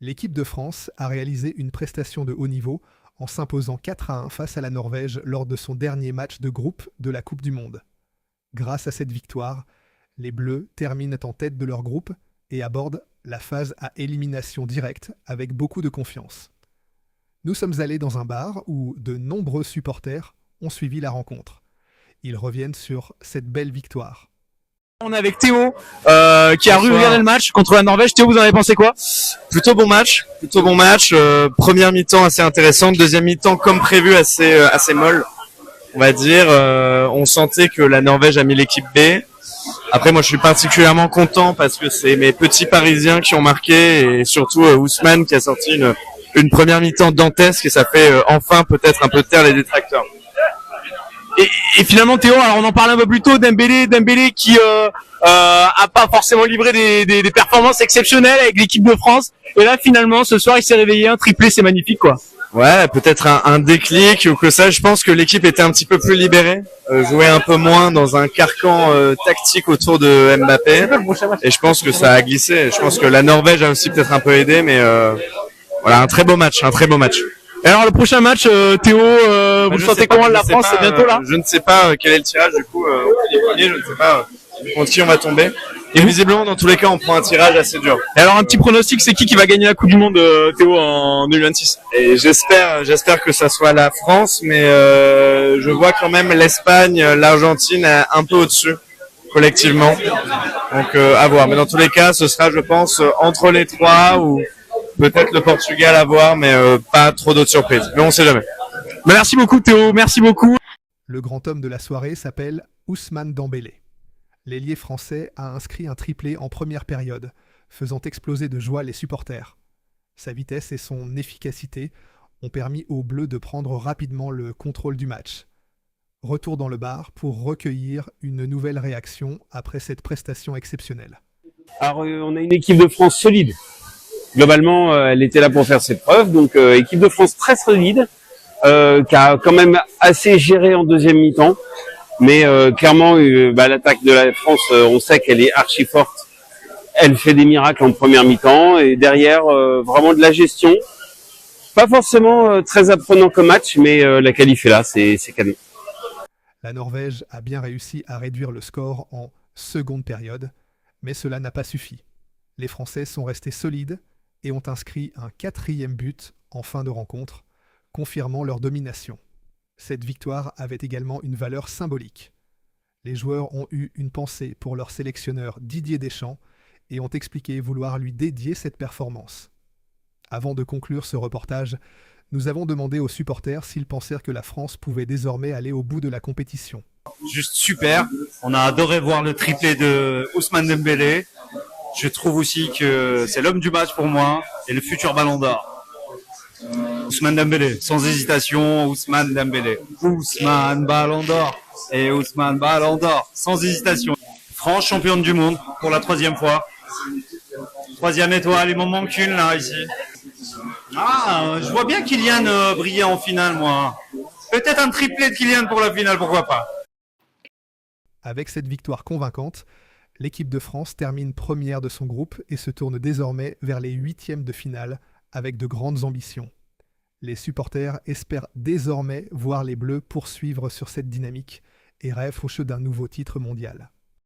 L'équipe de France a réalisé une prestation de haut niveau en s'imposant 4-1 face à la Norvège lors de son dernier match de groupe de la Coupe du Monde. Grâce à cette victoire, les Bleus terminent en tête de leur groupe et abordent la phase à élimination directe avec beaucoup de confiance. Nous sommes allés dans un bar où de nombreux supporters ont suivi la rencontre. Ils reviennent sur cette belle victoire. On est avec Théo qui a regarder le match contre la Norvège. Théo, vous en avez pensé quoi? Plutôt bon match. Première mi-temps assez intéressante, deuxième mi-temps comme prévu assez molle, on va dire. On sentait que la Norvège a mis l'équipe B. Après, moi, je suis particulièrement content parce que c'est mes petits Parisiens qui ont marqué et surtout Ousmane qui a sorti une première mi-temps dantesque et ça fait enfin peut-être un peu taire les détracteurs. Et finalement, Théo, alors on en parlait un peu plus tôt, Dembélé qui a pas forcément livré des performances exceptionnelles avec l'équipe de France. Et là, finalement, ce soir, il s'est réveillé, un triplé, c'est magnifique, quoi. Ouais, peut-être un déclic ou que ça. Je pense que l'équipe était un petit peu plus libérée, jouait un peu moins dans un carcan tactique autour de Mbappé. Et je pense que ça a glissé. Je pense que la Norvège a aussi peut-être un peu aidé, mais voilà, un très beau match. Et alors le prochain match, Théo, vous le sentez comment? La France, c'est bientôt là. Je ne sais pas quel est le tirage du coup. Je ne sais pas contre qui on va tomber. Et visiblement, dans tous les cas, on prend un tirage assez dur. Et alors un petit pronostic, c'est qui va gagner la Coupe du Monde, Théo, en 2026? Et j'espère que ça soit la France, mais je vois quand même l'Espagne, l'Argentine un peu au-dessus collectivement. Donc à voir. Mais dans tous les cas, ce sera, je pense, entre les trois ou peut-être le Portugal à voir, mais pas trop d'autres surprises. Mais on sait jamais. Merci beaucoup, Théo. Merci beaucoup. Le grand homme de la soirée s'appelle Ousmane Dembélé. L'ailier français a inscrit un triplé en première période, faisant exploser de joie les supporters. Sa vitesse et son efficacité ont permis aux Bleus de prendre rapidement le contrôle du match. Retour dans le bar pour recueillir une nouvelle réaction après cette prestation exceptionnelle. Alors, on a une équipe de France solide. Globalement, elle était là pour faire ses preuves. Donc, équipe de France très solide, qui a quand même assez géré en deuxième mi-temps. Mais clairement, l'attaque de la France, on sait qu'elle est archi forte. Elle fait des miracles en première mi-temps. Et derrière, vraiment de la gestion. Pas forcément très apprenant comme match, mais la qualif est là, c'est canon. La Norvège a bien réussi à réduire le score en seconde période, mais cela n'a pas suffi. Les Français sont restés solides et ont inscrit un 4e but en fin de rencontre, confirmant leur domination. Cette victoire avait également une valeur symbolique. Les joueurs ont eu une pensée pour leur sélectionneur Didier Deschamps et ont expliqué vouloir lui dédier cette performance. Avant de conclure ce reportage, nous avons demandé aux supporters s'ils pensèrent que la France pouvait désormais aller au bout de la compétition. Juste super, on a adoré voir le triplé de Ousmane Dembélé. Je trouve aussi que c'est l'homme du match pour moi et le futur Ballon d'Or. Ousmane Dembélé, sans hésitation, Ousmane Dembélé. Ousmane Ballon d'Or et Ousmane Ballon d'Or, sans hésitation. France championne du monde pour la 3e fois. 3e étoile, il m'en manque une là ici. Ah, je vois bien Kylian briller en finale, moi. Peut-être un triplé de Kylian pour la finale, pourquoi pas. Avec cette victoire convaincante, l'équipe de France termine première de son groupe et se tourne désormais vers les 8e de finale avec de grandes ambitions. Les supporters espèrent désormais voir les Bleus poursuivre sur cette dynamique et rêvent au jeu d'un nouveau titre mondial.